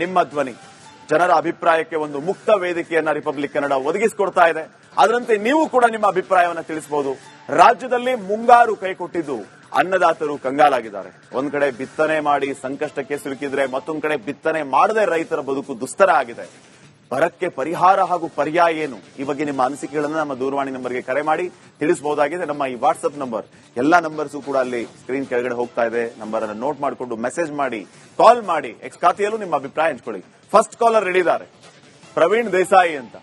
ನಿಮ್ಮ ಧ್ವನಿ. ಜನರ ಅಭಿಪ್ರಾಯಕ್ಕೆ ಒಂದು ಮುಕ್ತ ವೇದಿಕೆಯನ್ನ ರಿಪಬ್ಲಿಕ್ ಕನ್ನಡ ಒದಗಿಸಿಕೊಡ್ತಾ ಇದೆ. ಅದರಂತೆ ನೀವು ಕೂಡ ನಿಮ್ಮ ಅಭಿಪ್ರಾಯವನ್ನ ತಿಳಿಸಬಹುದು. ರಾಜ್ಯದಲ್ಲಿ ಮುಂಗಾರು ಕೈ ಕೊಟ್ಟಿದ್ದು ಅನ್ನದಾತರು ಕಂಗಾಲಾಗಿದ್ದಾರೆ. ಒಂದ್ ಕಡೆ ಬಿತ್ತನೆ ಮಾಡಿ ಸಂಕಷ್ಟಕ್ಕೆ ಸಿಲುಕಿದ್ರೆ, ಮತ್ತೊಂದ್ ಕಡೆ ಬಿತ್ತನೆ ಮಾಡದೆ ರೈತರ ಬದುಕು ದುಸ್ತರ ಆಗಿದೆ. ಬರಕ್ಕೆ ಪರಿಹಾರ ಹಾಗೂ ಪರ್ಯಾಯ ಏನು, ಈ ಬಗ್ಗೆ ನಿಮ್ಮ ಅನಿಸಿಕೆಗಳನ್ನು ನಮ್ಮ ದೂರವಾಣಿ ನಂಬರ್ಗೆ ಕರೆ ಮಾಡಿ ತಿಳಿಸಬಹುದಾಗಿದೆ. ನಮ್ಮ ಈ ವಾಟ್ಸ್ಆಪ್ ನಂಬರ್, ಎಲ್ಲಾ ನಂಬರ್ಸ್ ಕೂಡ ಅಲ್ಲಿ ಸ್ಕ್ರೀನ್ ಕೆಳಗಡೆ ಹೋಗ್ತಾ ಇದೆ. ನಂಬರ್ ಅನ್ನು ನೋಟ್ ಮಾಡಿಕೊಂಡು ಮೆಸೇಜ್ ಮಾಡಿ, ಕಾಲ್ ಮಾಡಿ, ಎಕ್ಸ್ ಖಾತೆಯಲ್ಲೂ ನಿಮ್ಮ ಅಭಿಪ್ರಾಯ ಹಂಚ್ಕೊಳ್ಳಿ. ಫಸ್ಟ್ ಕಾಲರ್ ರೆಡಿ ಇದ್ದಾರೆ, ಪ್ರವೀಣ್ ದೇಸಾಯಿ ಅಂತ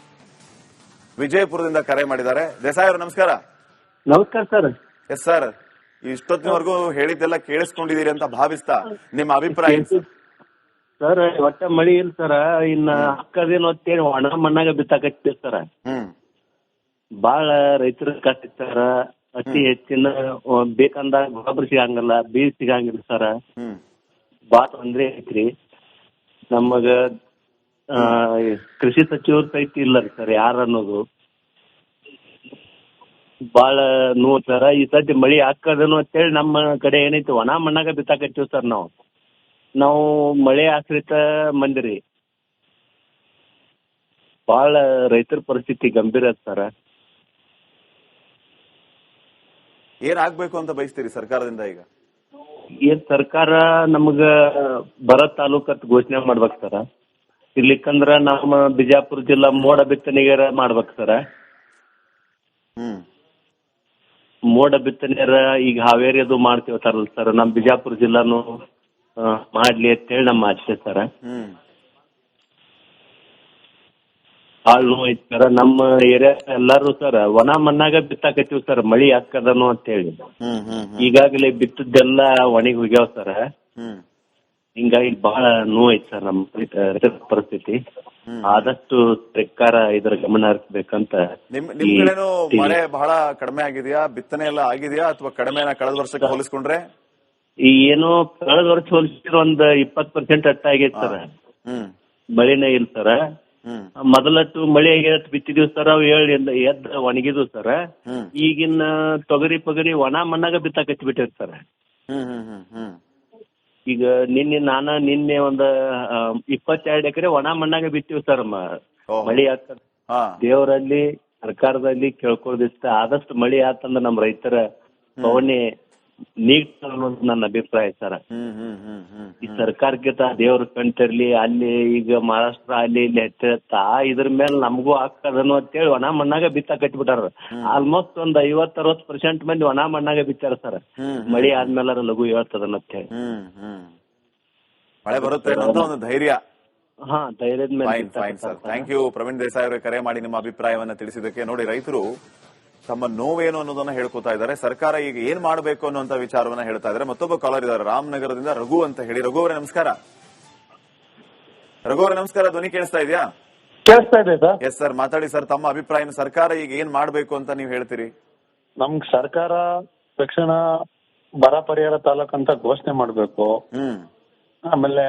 ವಿಜಯಪುರದಿಂದ ಕರೆ ಮಾಡಿದ್ದಾರೆ. ದೇಸಾಯಿ ಅವರು ನಮಸ್ಕಾರ. ನಮಸ್ಕಾರ ಸರ್. ಎಸ್ ಸರ್, ಇಷ್ಟೊತ್ತಿನವರೆಗೂ ಹೇಳಿದ್ದೆಲ್ಲ ಕೇಳಿಸ್ಕೊಂಡಿದ್ದೀರಿ ಅಂತ ಭಾವಿಸ್ತಾ ನಿಮ್ಮ ಅಭಿಪ್ರಾಯ ಸರ್? ಒಟ್ಟ ಮಳಿ ಇಲ್ಲ ಸರ್, ಇನ್ನ ಅಕ್ಕದೇನು ಅಂತೇಳಿ ಒಣ ಮಣ್ಣಾಗ ಬಿತ್ತಾಕತ್ತೀವಿ ಸರ್. ಬಾಳ ರೈತರ ಕಷ್ಟ ಸರ್. ಅತಿ ಹೆಚ್ಚಿನ ಬೇಕಂದಾಗ ಗೊಬ್ಬರ ಸಿಗಂಗಿಲ್ಲ, ಬೀಜ ಸಿಗಂಗಿಲ್ಲ ಸರ್. ಬಾಳ ತೊಂದ್ರೆ ಐತ್ರಿ ನಮಗ. ಕೃಷಿ ಸಚಿವರು ಸಹಿತ ಇಲ್ಲ ರೀ ಸರ್ ಯಾರ ಅನ್ನೋದು. ಬಾಳ ನೋವು ಸರ್. ಈ ಸದ್ಯ ಮಳಿ ಹಾಕದೇನು ಅಂತೇಳಿ ನಮ್ಮ ಕಡೆ ಏನೈತಿ ಒಣ ಮಣ್ಣಾಗ ಬಿತ್ತಾಕತ್ತೀವಿ ಸರ್. ನಾವು ಮಳೆ ಆಶ್ರಿತ ಮಂದಿರಿ. ಬಹಳ ರೈತರ ಪರಿಸ್ಥಿತಿ ಗಂಭೀರ ಅದ ಸರ್. ಏನಾಗ್ಬೇಕು ಅಂತ ಬಯಸ್ತೀರಿ ಸರ್ಕಾರದಿಂದ? ಈಗ ಏನ್ ಸರ್ಕಾರ ನಮಗ ಬರ ತಾಲೂಕತ್ ಘೋಷಣೆ ಮಾಡ್ಬೇಕು ಸರ್. ಇರ್ಲಿಕ್ಕಂದ್ರ ನಮ್ಮ ಬಿಜಾಪುರ ಜಿಲ್ಲಾ ಮೋಡ ಬಿತ್ತನೆಗಾರ ಮಾಡ್ಬೇಕು ಸರ್. ಮೋಡ ಬಿತ್ತನೆಯಾರ ಈಗ ಹಾವೇರಿ ಅದು ಮಾಡ್ತೀವತ್ತಾರಲ್ಲ ಸರ್, ನಮ್ ಬಿಜಾಪುರ ಜಿಲ್ಲಾನು ಮಾಡ್ಲಿ ಅಂತೇಳಿ ನಮ್ಮ ಆಸೆ ಸರ್. ಭಾಳ ನೋವು ಐತಿ ಸರ್. ನಮ್ಮ ಏರಿಯಾ ಎಲ್ಲಾರು ಸರ್ ಒಣ ಮಣ್ಣಾಗ ಬಿತ್ತಾಕತ್ತೀವಿ ಸರ್, ಮಳಿ ಹಾಕದನು ಅಂತೇಳಿ. ಈಗಾಗಲೇ ಬಿತ್ತದ್ದೆಲ್ಲ ಒಣಗಿ ಹೋಗ್ಯಾವ ಸರ್. ಹಿಂಗಾಗಿ ಬಹಳ ನೋವು ಐತಿ ಸರ್ ನಮ್ಮ ರೈತರ ಪರಿಸ್ಥಿತಿ. ಆದಷ್ಟು ಸರ್ಕಾರ ಇದರ ಗಮನ ಹರಿಸಬೇಕಂತ. ನಿಮ್ ಕಡೆನೂ ಮಳೆ ಬಹಳ ಕಡಿಮೆ ಆಗಿದೆಯಾ? ಬಿತ್ತನೆ ಎಲ್ಲ ಆಗಿದೆಯಾ ಅಥವಾ ಕಡಿಮೆನ ಕಳೆದ ವರ್ಷಕ್ಕೆ ಹೋಲಿಸ್ಕೊಂಡ್ರೆ? ಈ ಏನೋ ಕಳೆದ ವರ್ಷ ಹೋಲಿಸಿದ್ರೆ ಒಂದ್ 20% ಅಟ್ಟ ಆಗೈತಿ ಸರ್. ಮಳಿನೇ ಇಲ್ಲ ಸರ್. ಮೊದಲಟ್ಟು ಮಳಿ ಆಗೈತ್ ಬಿತ್ತಿದೀವಿ ಸರ್, ಅವು ಎದ್ದ ಒಣಗಿದ್ವು ಸರ್. ಈಗಿನ ತೊಗರಿ ಪಗರಿ ಒಣ ಮಣ್ಣಾಗ ಬಿತ್ತಾಕತ್ತಿ ಬಿಟ್ಟಿರ್ ಸರ್. ಈಗ ನಿನ್ನೆ ಒಂದ್ 22 ಎಕರೆ ಒಣ ಮಣ್ಣಾಗ ಬಿತ್ತೀವಿ ಸರ್. ಮಳಿ ಆಗ್ತದ ದೇವರಲ್ಲಿ ಸರ್ಕಾರದಲ್ಲಿ ಕೇಳ್ಕೊಳ್ದಿಷ್ಟ ಆದಷ್ಟು ಮಳಿ ಆತಂದ್ರ ನಮ್ ರೈತರ ಪವನೆ ನೀಗ್ತ ಅನ್ನೋದು ನನ್ನ ಅಭಿಪ್ರಾಯ ಸರ್. ಈ ಸರ್ಕಾರಕ್ಕೆ ದೇವ್ರ ಕಂಟಿರ್ಲಿ, ಅಲ್ಲಿ ಈಗ ಮಹಾರಾಷ್ಟ್ರ ಅಲ್ಲಿ ಇಲ್ಲಿ ಹೆಚ್ಚತ್ತ ಇದ್ರ ಮೇಲೆ ನಮಗೂ ಹಾಕದನು ಅಂತೇಳಿ ಒಣ ಮಣ್ಣಾಗ ಬಿತ್ತ ಕಟ್ಬಿಟ್ಟಾರ. ಆಲ್ಮೋಸ್ಟ್ ಒಂದ್ 50-60% ಮಂದಿ ಒಣ ಮಣ್ಣಾಗ ಬಿತ್ತಾರ ಸರ್. ಮಳಿ ಆದ್ಮೇಲೆ ಲಘು ಹೇಳ್ತದನ್ನ ಅಂತೇಳಿ. ಮಳೆ ಬರುತ್ತೆ ಅನ್ನೋದು ಒಂದು ಧೈರ್ಯ. ಧೈರ್ಯದ ಮೇಲೆ. ಥ್ಯಾಂಕ್ ಯು ಪ್ರವೀಣ್ ದೇಸಾಯಿ ಅವರೇ, ಕರೆ ಮಾಡಿ ನಿಮ್ಮ ಅಭಿಪ್ರಾಯವನ್ನ ತಿಳಿಸಿದಕ್ಕೆ. ನೋಡಿ, ರೈತರು ತಮ್ಮ ನೋವೇನು ಅನ್ನೋದನ್ನ ಹೇಳ್ಕೊತಾ ಇದ್ದಾರೆ. ಸರ್ಕಾರ ಈಗ ಏನ್ ಮಾಡಬೇಕು ಅನ್ನುವಂತ ವಿಚಾರವನ್ನ ಹೇಳ್ತಾ ಇದ್ದಾರೆ. ಮತ್ತೊಬ್ಬ ಕಾಲರ್ ಇದ್ದಾರೆ ರಾಮನಗರದಿಂದ, ರಘು ಅಂತ ಹೇಳಿ. ರಘು ಅವರೇ ನಮಸ್ಕಾರ. ರಘು ಅವರೇ ನಮಸ್ಕಾರ, ಧ್ವನಿ ಕೇಳಿಸ್ತಾ ಇದೆಯಾ? ಕೇಳಿಸ್ತಾ ಇದೆ ಸರ್. ಎಸ್ ಸರ್, ಮಾತಾಡಿ ಸರ್. ತಮ್ಮ ಅಭಿಪ್ರಾಯ, ಸರ್ಕಾರ ಈಗ ಏನ್ ಮಾಡ್ಬೇಕು ಅಂತ ನೀವು ಹೇಳ್ತೀರಿ? ನಮ್ಗ್ ಸರ್ಕಾರ ತಕ್ಷಣ ಬರ ಪರಿಹಾರ ತಾಲೂಕ್ ಅಂತ ಘೋಷಣೆ ಮಾಡ್ಬೇಕು. ಆಮೇಲೆ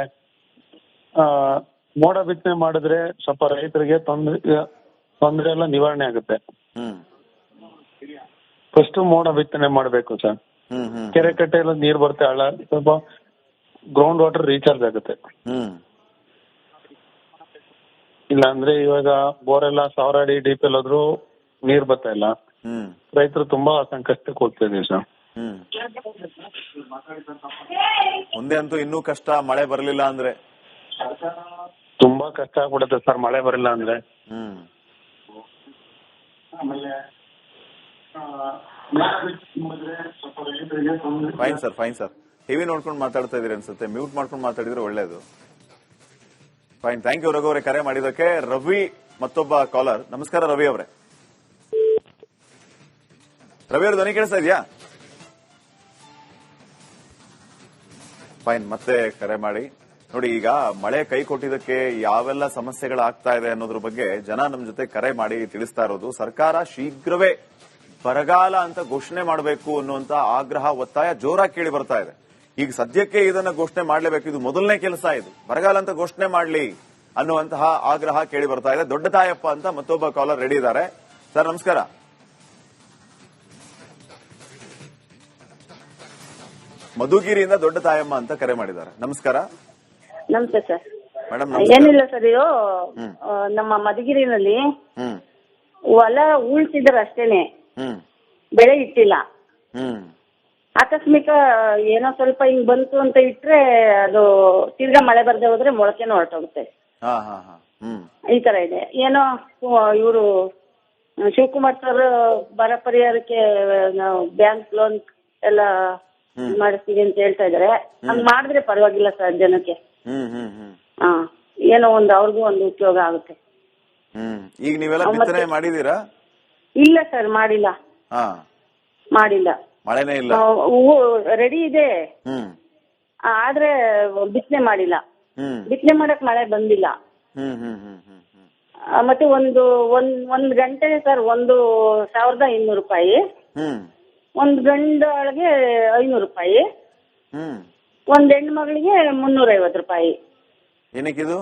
ಮೋಡ ಬಿತ್ತನೆ ಮಾಡಿದ್ರೆ ಸ್ವಲ್ಪ ರೈತರಿಗೆ ತೊಂದರೆ ಎಲ್ಲ ನಿವಾರಣೆ ಆಗುತ್ತೆ. ಫಸ್ಟ್ ಮೋಡ ಬಿತ್ತನೆ ಮಾಡ್ಬೇಕು ಸರ್. ಕೆರೆ ಕಟ್ಟೆ ಎಲ್ಲ ನೀರ್ ಬರುತ್ತೆ, ಹಳ್ಳ ಸ್ವಲ್ಪ ಗ್ರೌಂಡ್ ವಾಟರ್ ರೀಚಾರ್ಜ್ ಆಗುತ್ತೆ. ಇಲ್ಲ ಅಂದ್ರೆ ಇವಾಗ ಬೋರೆಲ್ಲ 1000 ಅಡಿ ಡೀಪ್ ಎಲ್ಲಾದ್ರೂ ನೀರ್ ಬರ್ತಾ ಇಲ್ಲ. ರೈತರು ತುಂಬಾ ಸಂಕಷ್ಟಕ್ಕೆ ಹೋಗ್ತಾ ಇದೀವಿ ಸರ್. ಮುಂದೆ ಅಂತೂ ಇನ್ನೂ ಕಷ್ಟ, ಮಳೆ ಬರಲಿಲ್ಲ ಅಂದ್ರೆ ತುಂಬಾ ಕಷ್ಟ ಆಗ್ಬಿಡುತ್ತೆ ಸರ್ ಮಳೆ ಬರಲಿಲ್ಲ ಅಂದ್ರೆ. Fine sir. ಟಿವಿ ನೋಡ್ಕೊಂಡು ಮಾತಾಡ್ತಾ ಇದೀರಿ ಅನ್ಸುತ್ತೆ, ಮ್ಯೂಟ್ ಮಾಡ್ಕೊಂಡು ಮಾತಾಡಿದ್ರೆ ಒಳ್ಳೇದು. ಫೈನ್, ಥ್ಯಾಂಕ್ ಯು ರಘು ಅವರೇ, ಕರೆ ಮಾಡಿದಕ್ಕೆ. ರವಿ ಮತ್ತೊಬ್ಬ ಕಾಲರ್. ನಮಸ್ಕಾರ ರವಿ ಅವರೇ. ರವಿ ಅವ್ರ ಧ್ವನಿ ಕೇಳಿಸ್ತಾ ಇದೆಯಾ? ಫೈನ್, ಮತ್ತೆ ಕರೆ ಮಾಡಿ. ನೋಡಿ, ಈಗ ಮಳೆ ಕೈ ಕೊಟ್ಟಿದ್ದಕ್ಕೆ ಯಾವೆಲ್ಲ ಸಮಸ್ಯೆಗಳಾಗ್ತಾ ಇದೆ ಅನ್ನೋದ್ರ ಬಗ್ಗೆ ಜನ ನಮ್ ಜೊತೆ ಕರೆ ಮಾಡಿ ತಿಳಿಸ್ತಾ ಇರೋದು. ಸರ್ಕಾರ ಶೀಘ್ರವೇ ಬರಗಾಲ ಅಂತ ಘೋಷಣೆ ಮಾಡಬೇಕು ಅನ್ನುವಂತ ಆಗ್ರಹ, ಒತ್ತಾಯ ಜೋರಾಗಿ ಕೇಳಿ ಬರ್ತಾ ಇದೆ. ಈಗ ಸದ್ಯಕ್ಕೆ ಇದನ್ನ ಘೋಷಣೆ ಮಾಡಲೇಬೇಕು, ಇದು ಮೊದಲನೇ ಕೆಲಸ. ಇದು ಬರಗಾಲ ಅಂತ ಘೋಷಣೆ ಮಾಡಲಿ ಅನ್ನುವಂತಹ ಆಗ್ರಹ ಕೇಳಿ ಬರ್ತಾ ಇದೆ. ದೊಡ್ಡ ತಾಯಪ್ಪ ಅಂತ ಮತ್ತೊಬ್ಬ ಕಾಲರ್ ರೆಡಿ ಇದ್ದಾರೆ. ಸರ್ ನಮಸ್ಕಾರ. ಮಧುಗಿರಿಯಿಂದ ದೊಡ್ಡ ತಾಯಮ್ಮ ಅಂತ ಕರೆ ಮಾಡಿದ್ದಾರೆ. ನಮಸ್ಕಾರ. ನಮಸ್ತೆ ಸರ್. ಮೇಡಮ್ ಏನಿಲ್ಲ ಸರ್, ಇದು ನಮ್ಮ ಮಧುಗಿರಿನಲ್ಲಿ ಹೊಲ ಉಳ್ಸಿದ್ರ ಅಷ್ಟೇನೆ, ಬೆಳೆ ಇಟ್ಟಿಲ್ಲ. ಆಕಸ್ಮಿಕ ಏನೋ ಸ್ವಲ್ಪ ಹಿಂಗ್ ಬಂತು ಅಂತ ಇಟ್ರೆ ಅದು ತಿರ್ಗಾ ಮಳೆ ಬರ್ದೆ ಹೋದ್ರೆ ಮೊಳಕೆನೂ ಹೊರಟೋಗುತ್ತೆ. ಈ ತರ ಇದೆ. ಏನೋ ಇವರು ಶಿವಕುಮಾರ್ ಸರ್ ಬರ ಪರಿಹಾರಕ್ಕೆ ನಾವು ಬ್ಯಾಂಕ್ ಲೋನ್ ಎಲ್ಲ ಮಾಡಿಸ್ತೀವಿ ಅಂತ ಹೇಳ್ತಾ ಇದಾರೆ. ಹಂಗ್ ಮಾಡಿದ್ರೆ ಪರವಾಗಿಲ್ಲ ಸರ್ ಜನಕ್ಕೆ. ಹಾ, ಏನೋ ಒಂದು ಅವ್ರಿಗೂ ಒಂದು ಉಪಯೋಗ ಆಗುತ್ತೆ. ಈಗ ನೀವೆಲ್ಲ ಬಿತ್ತನೆ ಮಾಡಿದೀರಾ? ಇಲ್ಲ ಸರ್, ಮಾಡಿಲ್ಲ. ಮಾಡಿಲ್ಲ, ಮಳೆನೇ ಇಲ್ಲ. ರೆಡಿ ಇದೆ, ಆದ್ರೆ ಬಿತ್ತನೆ ಮಾಡಿಲ್ಲ. ಬಿತ್ತನೆ ಮಾಡಕ್ ಮಳೆ ಬಂದಿಲ್ಲ. ಮತ್ತೆ ಒಂದ್ ಗಂಟೆ ಸರ್ 1,200 ರೂಪಾಯಿ, ಒಂದ್ ಗಂಡಗಳಿಗೆ 500 ರೂಪಾಯಿ, ಒಂದ್ ಹೆಣ್ಣು ಮಗಳಿಗೆ 350 ರೂಪಾಯಿ. ಏನಕ್ಕಿದು?